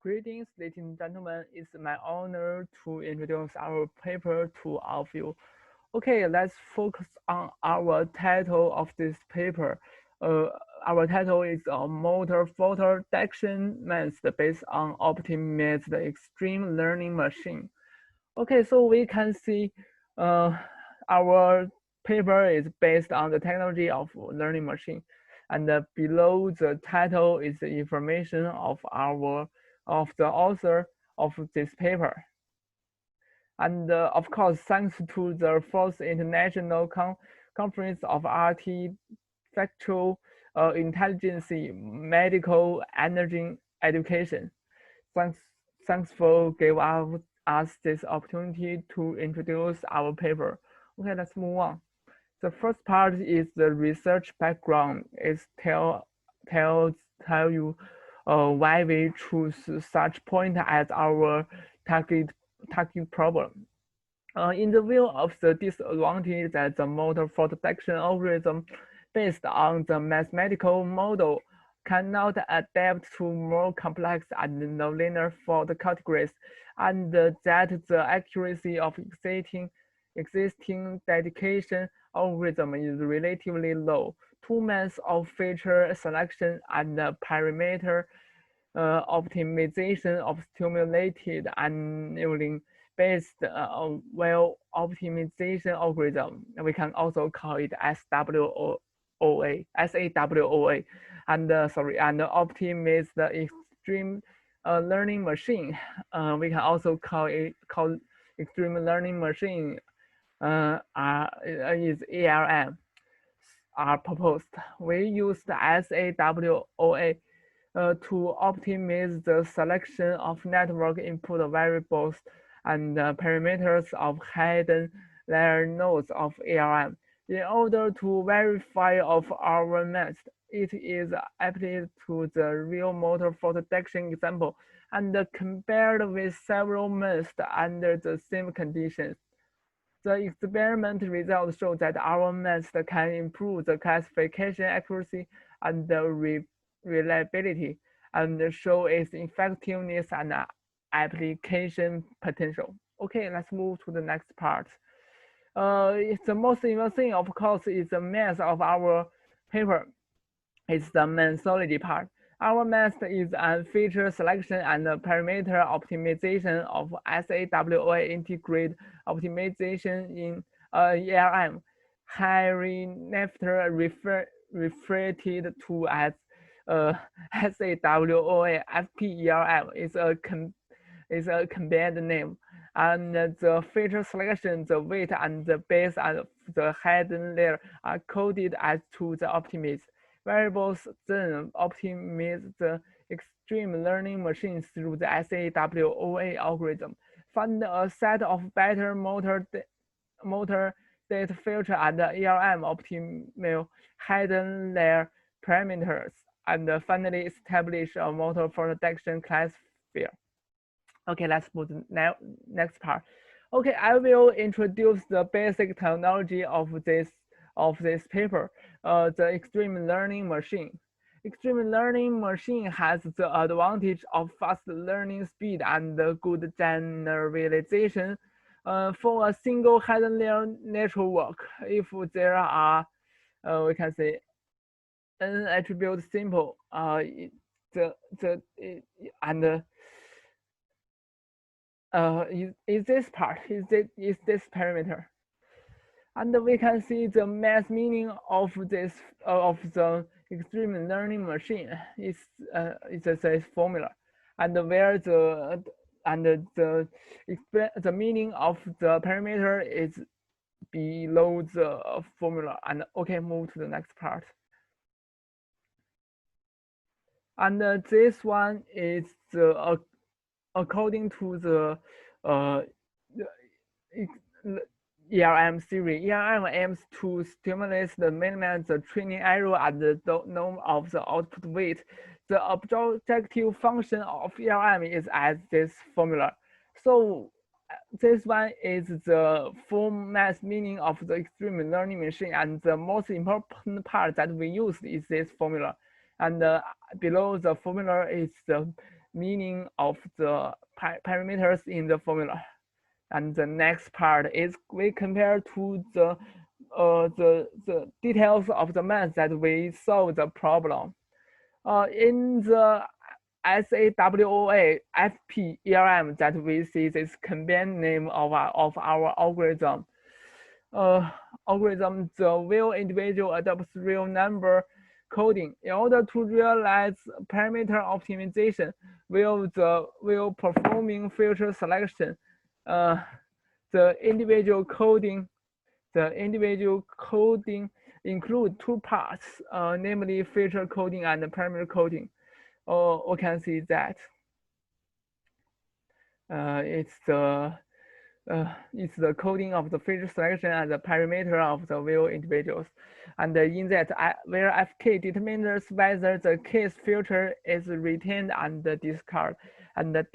Greetings, ladies and gentlemen. It's my honor to introduce our paper to all of you. Okay, let's focus on our title of this paper. Uh, our title is a motor photo detection method based on optimized extreme learning machine. Okay, so we can see uh, our paper is based on the technology of learning machine. And below the title is the information of the author of this paper. And of course, thanks to the fourth international conference of artificial intelligence, medical energy education. Thanks, thanks for giving us this opportunity to introduce our paper. Okay, let's move on. The first part is the research background. It tell you why we choose such point as our target problem. In the view of the disadvantage that the motor fault detection algorithm based on the mathematical model cannot adapt to more complex and nonlinear fault categories, and that the accuracy of existing dedication algorithm is relatively low. 2 months of feature selection and parameter optimization of stimulated annealing based on well optimization algorithm. We can also call it SAWOA, and and optimize the extreme learning machine. We can also call extreme learning machine is ALM are proposed. We use the SAWOA to optimize the selection of network input variables and parameters of hidden layer nodes of ARM. In order to verify of our method, it is applied to the real motor fault detection example and compared with several methods under the same conditions. The experiment results show that our method can improve the classification accuracy and the reliability, and show its effectiveness and application potential. Okay, let's move to the next part. It's the most important thing, of course, is the math of our paper. It's the methodology part. Our method is a feature selection and parameter optimization of SAWOA integrate optimization in ARM. Hereinafter referred to as SAWOA FPERM is a combined name. And the feature selection, the weight, and the base and the hidden layer are coded as to the optimize variables, then optimize the extreme learning machine through the SAWOA algorithm. Find a set of better motor data filter and ARM optimal hidden layer parameters, and finally establish a motor for detection classifier. Okay, let's move to the next part. Okay, I will introduce the basic technology of this paper, the extreme learning machine. Extreme learning machine has the advantage of fast learning speed and good generalization. For a single hidden layer network, if there are, we can say, n attribute simple, and is this part, is this parameter. And we can see the math meaning of this of the extreme learning machine is this formula, and where the meaning of the parameter is below the formula. And okay, move to the next part. And this one is according to the ERM theory. ERM aims to stimulate the minimize the training error at the norm of the output weight. The objective function of ERM is as this formula. So this one is the full math meaning of the extreme learning machine, and the most important part that we use is this formula. And below the formula is the meaning of the parameters in the formula. And the next part is we compare to the details of the math that we solve the problem. In the SAWOA FPERM that we see this combined name of our algorithm. The real individual adopts real number coding in order to realize parameter optimization while performing filter selection. Uh, the individual coding include two parts, namely filter coding and parameter coding. We can see that it's the coding of the feature selection and the parameter of the real individuals. And in that, where fk determines whether the case filter is retained and discarded, and the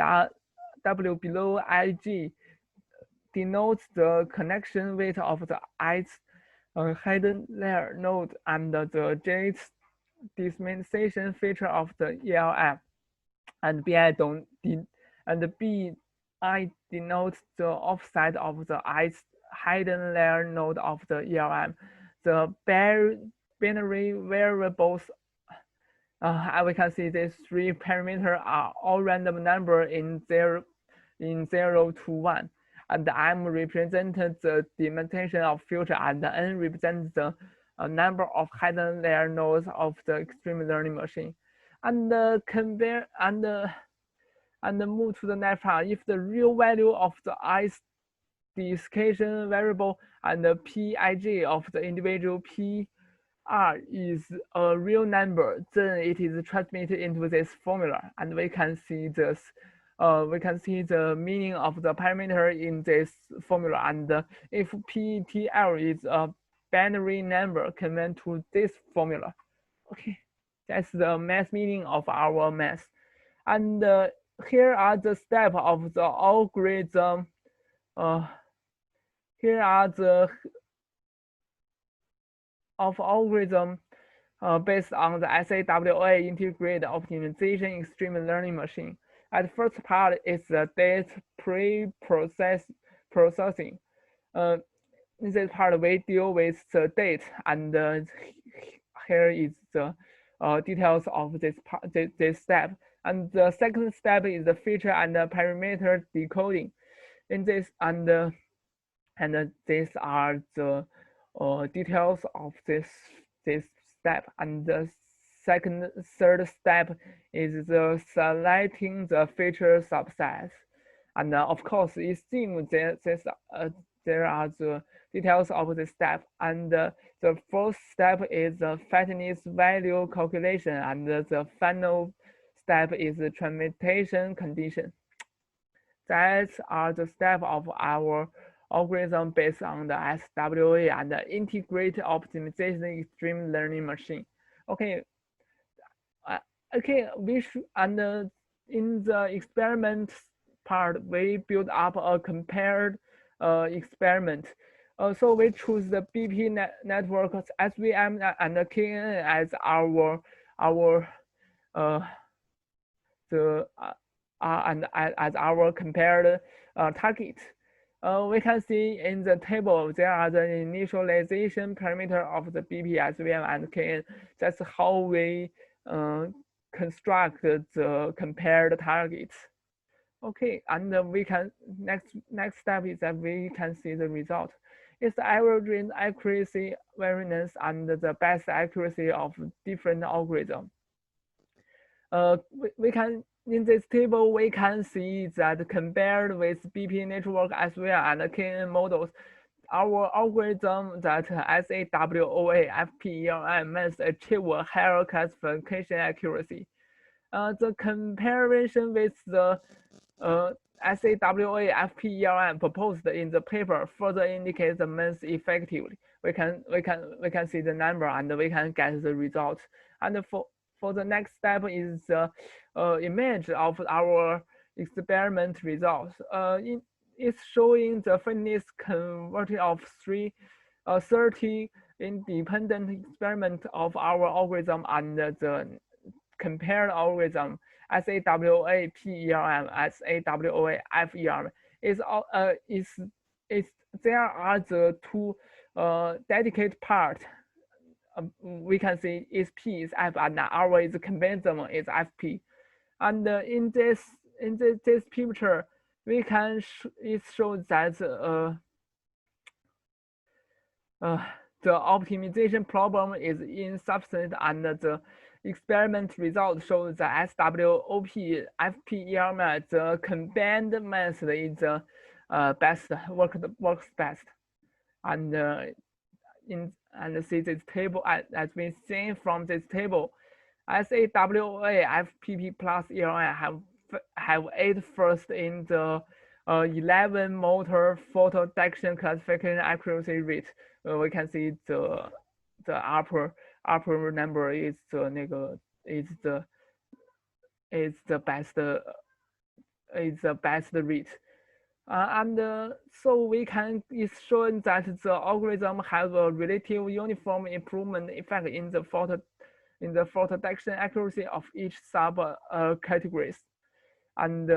w below ig denotes the connection weight of the ith hidden layer node and the jth dimensionalization feature of the ELM. And BI denotes the offset of the ith hidden layer node of the ELM. The binary variables, we can see these three parameters are all random number in 0 to 1. And M represents the dimension of filter, and N represents the number of hidden layer nodes of the extreme learning machine. And compare and move to the next part. If the real value of the ith description variable and the pij of the individual pr is a real number, then it is transmitted into this formula, and we can see this. We can see the meaning of the parameter in this formula, and if PTL is a binary number, convert to this formula. Okay, that's the math meaning of our math. And here are the steps of the algorithm. Here are the algorithm based on the SAWA integrated optimization extreme learning machine. At first part is the data processing. In this part, we deal with the date, and here is the details of this step. And the second step is the feature and the parameter decoding. In this and these are the details of this step. And the third step is the selecting the feature subsets. And of course, it seems there are the details of the step. And the fourth step is the fatness value calculation, and the final step is the transmutation condition. That are the steps of our algorithm based on the SWA and the integrated optimization extreme learning machine. Okay. We should, and in the experiment part, we build up a compared experiment. So we choose the BP network, SVM, and KN as our as our compared target. We can see in the table there are the initialization parameter of the BP, SVM, and KN. That's how we construct the compared targets. Okay, and we can next step is that we can see the result. It's the average accuracy variance and the best accuracy of different algorithms. We can in this table we can see that compared with BP network as well and KN models, our algorithm that SAWOA FPERM must achieve a higher classification accuracy. The comparison with the SAWA FPERM proposed in the paper further indicates the most effectively. We can see the number and we can get the results. And for the next step is the image of our experiment results. It's showing the fitness conversion of 30 independent experiments of our algorithm and the compared algorithm. SAWA-PERM, SAWA-FERM. Is there are the two dedicated part. We can see is P is F and R is convention is FP. And in this picture, we can it shows that the optimization problem is insufficient, and the experiment result shows the SWOP FPERM, the combined method is the best works best. And see this table as we seen from this table, SAWA FPP plus ERM have 8 first in the 11 motor photo detection classification accuracy rate. We can see the upper number is the best rate. So we can, it's shown that the algorithm has a relative uniform improvement effect in the photo detection accuracy of each sub categories. And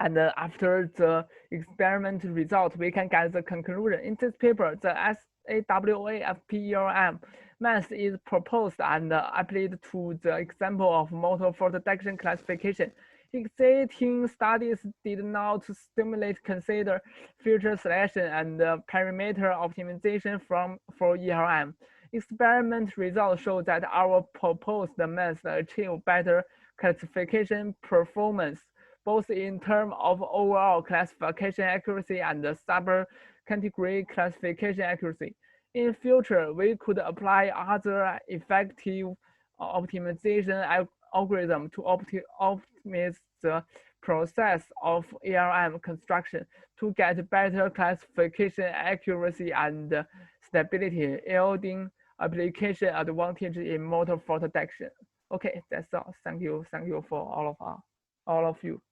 after the experiment result, we can get the conclusion. In this paper, the SAWA FPERM method is proposed and applied to the example of motor photo detection classification. Existing studies did not stimulate consider feature selection and parameter optimization for ERM. Experiment results show that our proposed method achieve better classification performance, both in terms of overall classification accuracy and sub-category classification accuracy. In future, we could apply other effective optimization algorithm to optimize the process of ARM construction to get better classification accuracy and stability, yielding application advantage in motor photo detection. Okay, that's all. Thank you for all of you.